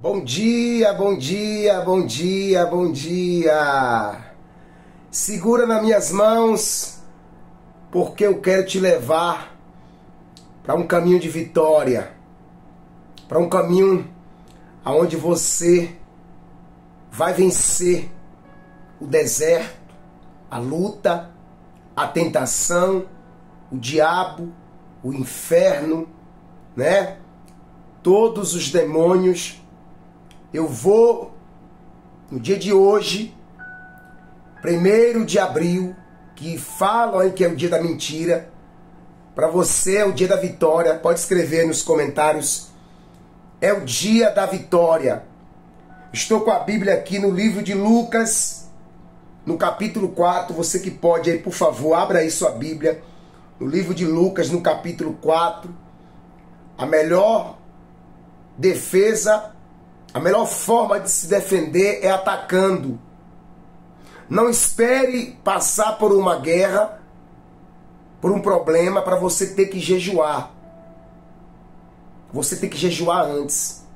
Bom dia, bom dia, bom dia, bom dia. Segura nas minhas mãos, porque eu quero te levar para um caminho de vitória, para um caminho aonde você vai vencer o deserto, a luta, a tentação, o diabo, o inferno, né? Todos os demônios. Eu vou, no dia de hoje, 1º de abril, que falam aí que é o dia da mentira, para você é o dia da vitória. Pode escrever nos comentários. É o dia da vitória. Estou com a Bíblia aqui no livro de Lucas, no capítulo 4. Você que pode aí, por favor, abra aí sua Bíblia. No livro de Lucas, no capítulo 4. A melhor defesa, a melhor forma de se defender é atacando. Não espere passar por uma guerra, por um problema, para você ter que jejuar. Você tem que jejuar antes.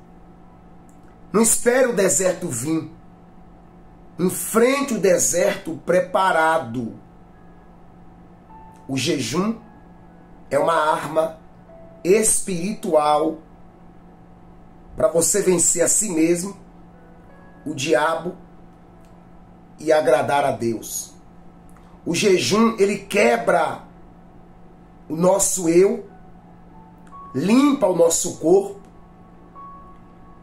Não espere o deserto vir. Enfrente o deserto preparado. O jejum é uma arma espiritual para você vencer a si mesmo, o diabo e agradar a Deus. O jejum, ele quebra o nosso eu, limpa o nosso corpo,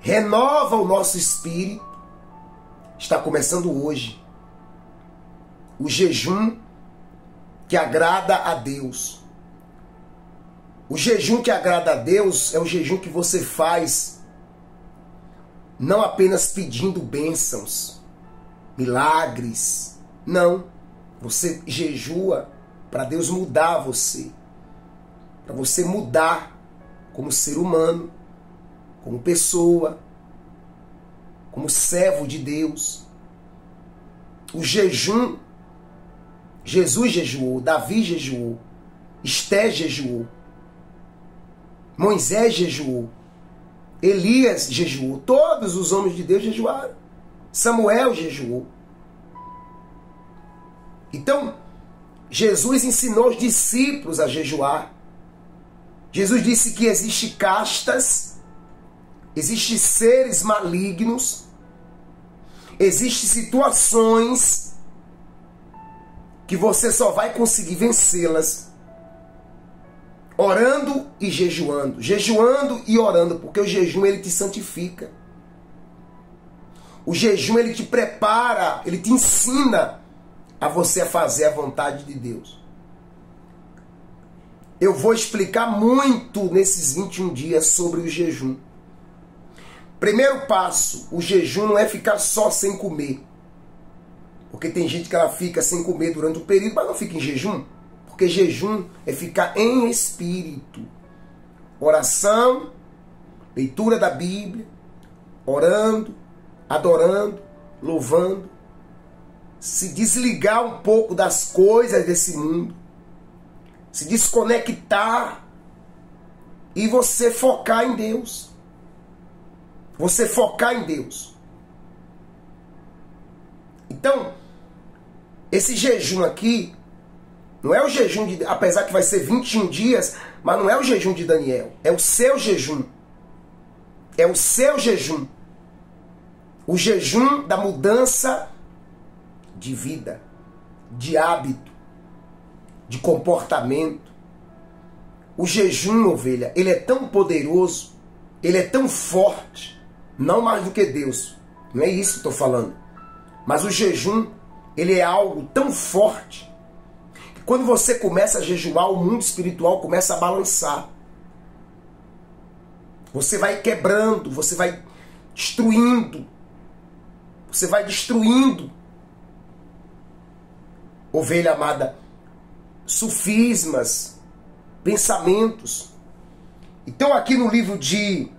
renova o nosso espírito. Está começando hoje. O jejum que agrada a Deus. O jejum que agrada a Deus é o jejum que você faz não apenas pedindo bênçãos, milagres. Não. Você jejua para Deus mudar você. Para você mudar como ser humano, como pessoa, como servo de Deus. O jejum, Jesus jejuou, Davi jejuou, Esté jejuou, Moisés jejuou, Elias jejuou, todos os homens de Deus jejuaram, Samuel jejuou. Então, Jesus ensinou os discípulos a jejuar. Jesus disse que existe castas, existem seres malignos, existem situações que você só vai conseguir vencê-las orando e jejuando. Jejuando e orando, porque o jejum ele te santifica. O jejum ele te prepara, ele te ensina a você fazer a vontade de Deus. Eu vou explicar muito nesses 21 dias sobre o jejum. Primeiro passo, o jejum não é ficar só sem comer. Porque tem gente que ela fica sem comer durante o período, mas não fica em jejum. Porque jejum é ficar em espírito. Oração, leitura da Bíblia, orando, adorando, louvando. Se desligar um pouco das coisas desse mundo. Se desconectar e você focar em Deus. Você focar em Deus. Então, esse jejum aqui não é o jejum de... Apesar que vai ser 21 dias, mas não é o jejum de Daniel. É o seu jejum. É o seu jejum. O jejum da mudança de vida, de hábito, de comportamento. O jejum, ovelha, ele é tão poderoso, ele é tão forte, não mais do que Deus. Não é isso que eu estou falando. Mas o jejum, ele é algo tão forte que quando você começa a jejuar, o mundo espiritual começa a balançar. Você vai quebrando, você vai destruindo. Você vai destruindo, ovelha amada, sofismas, pensamentos. Então aqui no livro de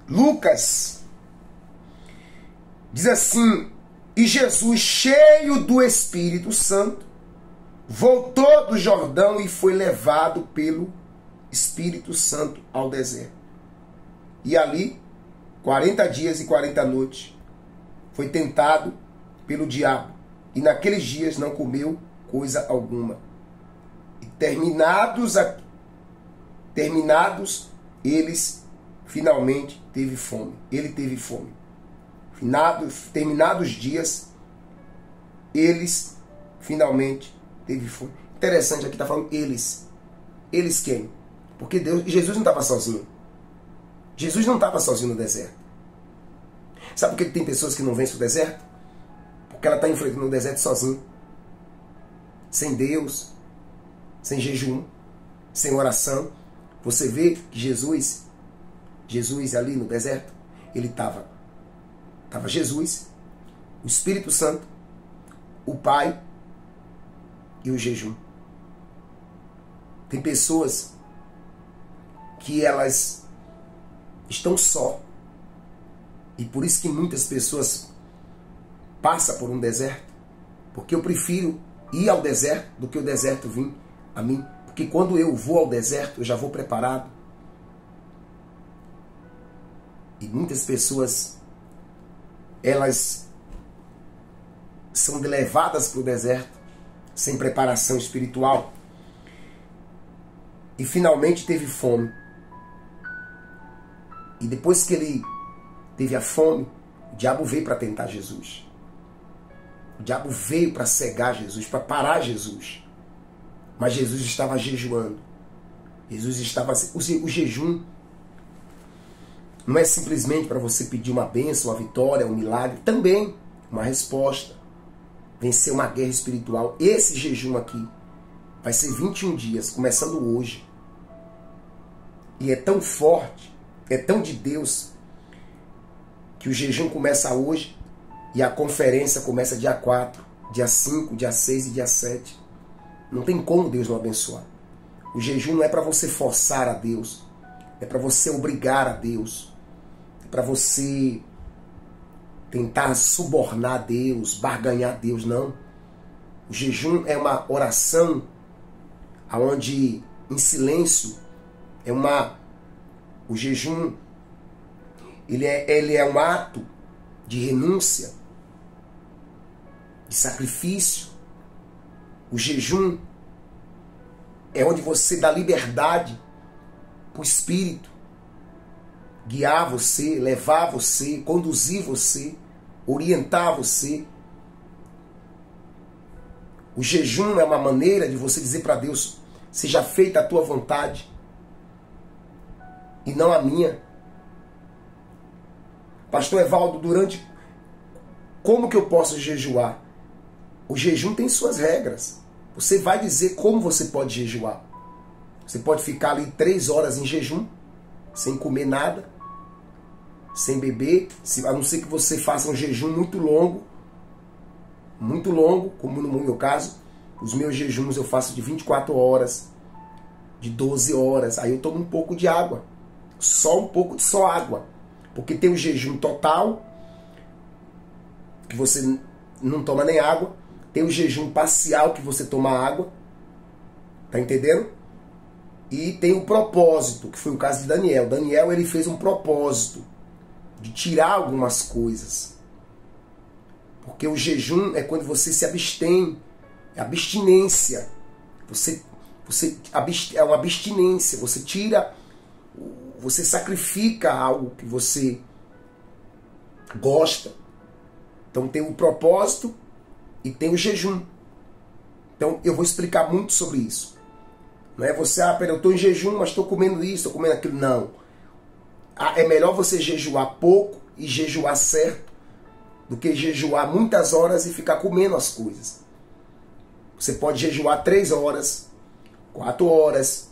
Lucas, diz assim: e Jesus, cheio do Espírito Santo, voltou do Jordão e foi levado pelo Espírito Santo ao deserto. E ali, 40 dias e 40 noites, foi tentado pelo diabo. E naqueles dias não comeu coisa alguma. E terminados, eles finalmente teve fome. Ele teve fome. Terminados os dias, eles finalmente teve fome. Interessante, aqui está falando eles. Eles quem? Porque Jesus não estava sozinho. Jesus não estava sozinho no deserto. Sabe por que tem pessoas que não vencem o deserto? Porque ela está enfrentando o deserto sozinha. Sem Deus, sem jejum, sem oração. Você vê que Jesus ali no deserto, ele estava Jesus, o Espírito Santo, o Pai e o jejum. Tem pessoas que elas estão só. E por isso que muitas pessoas passam por um deserto. Porque eu prefiro ir ao deserto do que o deserto vir a mim. Porque quando eu vou ao deserto, eu já vou preparado. E muitas pessoas, elas são levadas para o deserto sem preparação espiritual. E finalmente teve fome. E depois que ele teve a fome, o diabo veio para tentar Jesus. O diabo veio para cegar Jesus, para parar Jesus. Mas Jesus estava jejuando. Jesus estava... O jejum não é simplesmente para você pedir uma bênção, uma vitória, um milagre. Também uma resposta. Vencer uma guerra espiritual. Esse jejum aqui vai ser 21 dias, começando hoje. E é tão forte, é tão de Deus, que o jejum começa hoje e a conferência começa dia 4, dia 5, dia 6 e dia 7. Não tem como Deus não abençoar. O jejum não é para você forçar a Deus, é para você obrigar a Deus, é para você tentar subornar Deus, barganhar Deus, não. O jejum é uma oração onde em silêncio o jejum ele é um ato de renúncia, de sacrifício. O jejum é onde você dá liberdade para o Espírito guiar você, levar você, conduzir você, orientar você. O jejum é uma maneira de você dizer para Deus: seja feita a tua vontade e não a minha. Pastor Evaldo, como que eu posso jejuar? O jejum tem suas regras. Você vai dizer como você pode jejuar. Você pode ficar ali 3 horas em jejum, sem comer nada, sem beber, a não ser que você faça um jejum muito longo, como no meu caso. Os meus jejuns eu faço de 24 horas, de 12 horas. Aí eu tomo um pouco de água, só água. Porque tem o jejum total, que você não toma nem água. Tem o jejum parcial, que você toma água. Tá entendendo? E tem o propósito, que foi o caso de Daniel. Daniel, ele fez um propósito de tirar algumas coisas. Porque o jejum é quando você se abstém. É abstinência. É uma abstinência. Você tira... Você sacrifica algo que você gosta. Então tem o propósito e tem o jejum. Então eu vou explicar muito sobre isso. Não é você, eu estou em jejum, mas estou comendo isso, estou comendo aquilo. Não. É melhor você jejuar pouco e jejuar certo do que jejuar muitas horas e ficar comendo as coisas. Você pode jejuar 3 horas, 4 horas.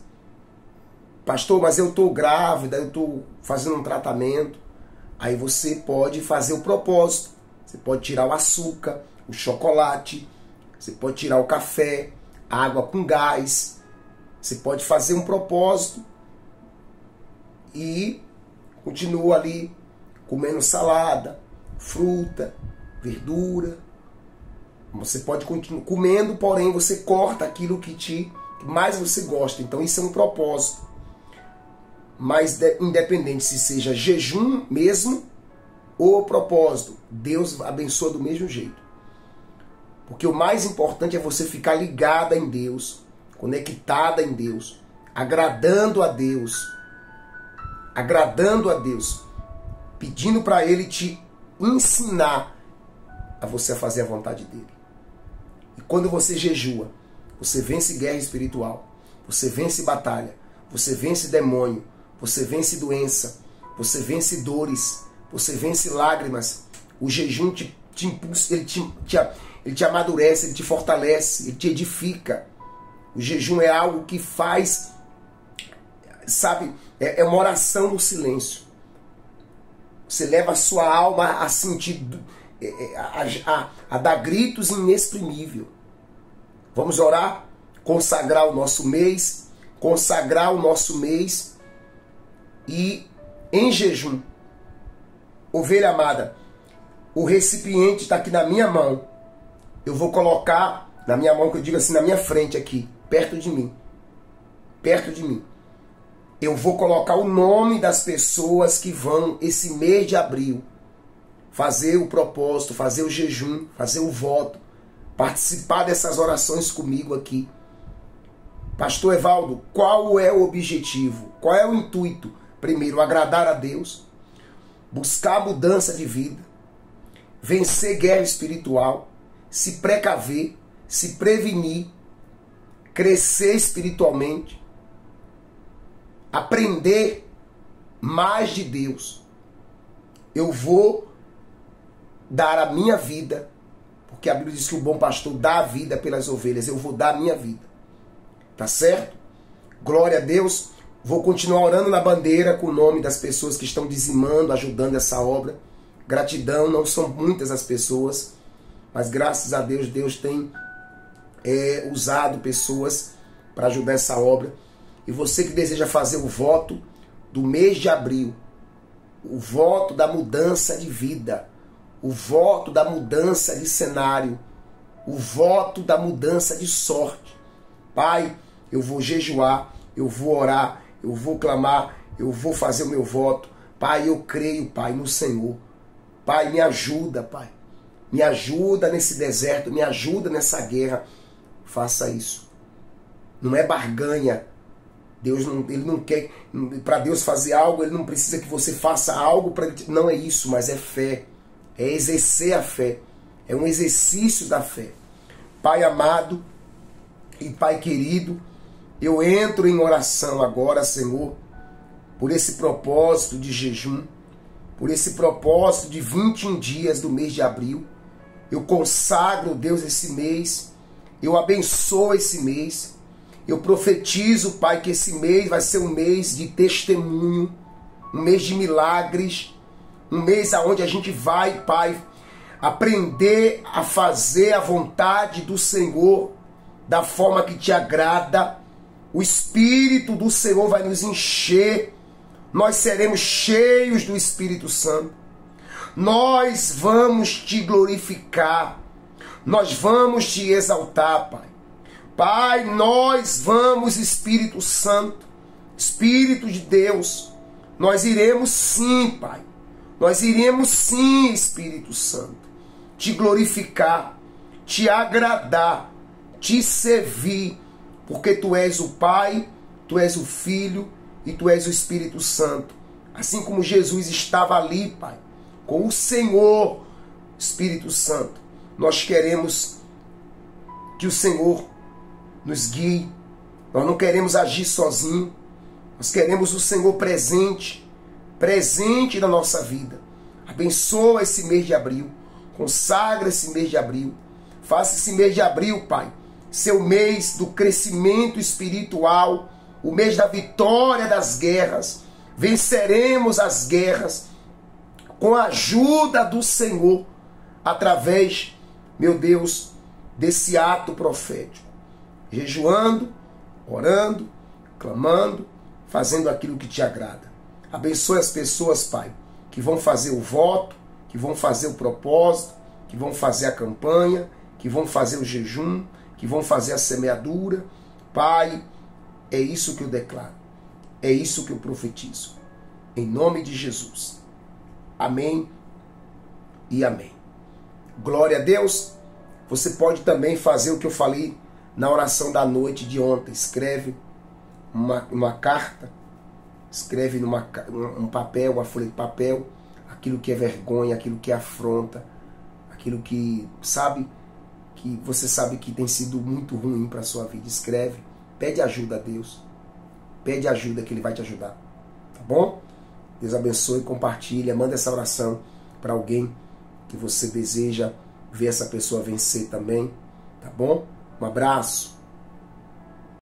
Pastor, mas eu estou grávida, eu estou fazendo um tratamento. Aí você pode fazer o propósito. Você pode tirar o açúcar, o chocolate, você pode tirar o café, a água com gás. Você pode fazer um propósito e continua ali comendo salada, fruta, verdura. Você pode continuar comendo, porém você corta aquilo que mais você gosta. Então isso é um propósito. Mas independente se seja jejum mesmo ou propósito, Deus abençoa do mesmo jeito. Porque o mais importante é você ficar ligada em Deus, conectada em Deus, agradando a Deus, pedindo para Ele te ensinar a você fazer a vontade dEle. E quando você jejua, você vence guerra espiritual, você vence batalha, você vence demônio, você vence doença, você vence dores, você vence lágrimas. O jejum te impulsa, ele te amadurece, ele te fortalece, ele te edifica. O jejum é algo que faz, sabe, é uma oração no silêncio. Você leva a sua alma a sentir, a dar gritos inexprimíveis. Vamos orar? Consagrar o nosso mês, e em jejum. Ovelha amada, o recipiente está aqui na minha mão. Eu vou colocar na minha mão, que eu digo assim, na minha frente aqui, perto de mim. Eu vou colocar o nome das pessoas que vão, esse mês de abril, fazer o propósito, fazer o jejum, fazer o voto, participar dessas orações comigo aqui. Pastor Evaldo, qual é o objetivo? Qual é o intuito? Primeiro, agradar a Deus, buscar mudança de vida, vencer guerra espiritual, se precaver, se prevenir, crescer espiritualmente, aprender mais de Deus. Eu vou dar a minha vida, porque a Bíblia diz que o bom pastor dá a vida pelas ovelhas. Eu vou dar a minha vida. Tá certo? Glória a Deus. Vou continuar orando na bandeira com o nome das pessoas que estão dizimando, ajudando essa obra. Gratidão, não são muitas as pessoas, mas graças a Deus, Deus tem usado pessoas para ajudar essa obra. E você que deseja fazer o voto do mês de abril, o voto da mudança de vida, o voto da mudança de cenário, o voto da mudança de sorte. Pai, eu vou jejuar, eu vou orar, eu vou clamar, eu vou fazer o meu voto. Pai, eu creio, Pai, no Senhor. Pai, me ajuda, Pai. Me ajuda nesse deserto, me ajuda nessa guerra. Faça isso. Não é barganha. Deus não, ele não quer, para Deus fazer algo, ele não precisa que você faça algo para ele. Não é isso, mas é fé. É exercer a fé. É um exercício da fé. Pai amado e Pai querido, eu entro em oração agora, Senhor, por esse propósito de jejum, por esse propósito de 21 dias do mês de abril. Eu consagro, Deus, esse mês. Eu abençoo esse mês. Eu profetizo, Pai, que esse mês vai ser um mês de testemunho, um mês de milagres, um mês onde a gente vai, Pai, aprender a fazer a vontade do Senhor da forma que te agrada. O Espírito do Senhor vai nos encher. Nós seremos cheios do Espírito Santo. Nós vamos te glorificar. Nós vamos te exaltar, Pai. Pai, nós vamos, Espírito Santo, Espírito de Deus, nós iremos sim, Pai. Nós iremos sim, Espírito Santo, te glorificar, te agradar, te servir, porque Tu és o Pai, Tu és o Filho e Tu és o Espírito Santo. Assim como Jesus estava ali, Pai, com o Senhor, Espírito Santo, nós queremos que o Senhor nos guie. Nós não queremos agir sozinho. Nós queremos o Senhor presente na nossa vida. Abençoa esse mês de abril. Consagra esse mês de abril. Faça esse mês de abril, Pai, ser o mês do crescimento espiritual, o mês da vitória das guerras. Venceremos as guerras com a ajuda do Senhor, através, meu Deus, desse ato profético. Jejuando, orando, clamando, fazendo aquilo que te agrada. Abençoe as pessoas, Pai, que vão fazer o voto, que vão fazer o propósito, que vão fazer a campanha, que vão fazer o jejum, que vão fazer a semeadura. Pai, é isso que eu declaro. É isso que eu profetizo. Em nome de Jesus. Amém e amém. Glória a Deus. Você pode também fazer o que eu falei na oração da noite de ontem. Escreve uma carta, escreve um papel, uma folha de papel, aquilo que é vergonha, aquilo que é afronta, aquilo que que você sabe que tem sido muito ruim para a sua vida. Escreve, pede ajuda a Deus, pede ajuda que Ele vai te ajudar, tá bom? Deus abençoe, compartilha, manda essa oração para alguém que você deseja ver essa pessoa vencer também, tá bom? Um abraço.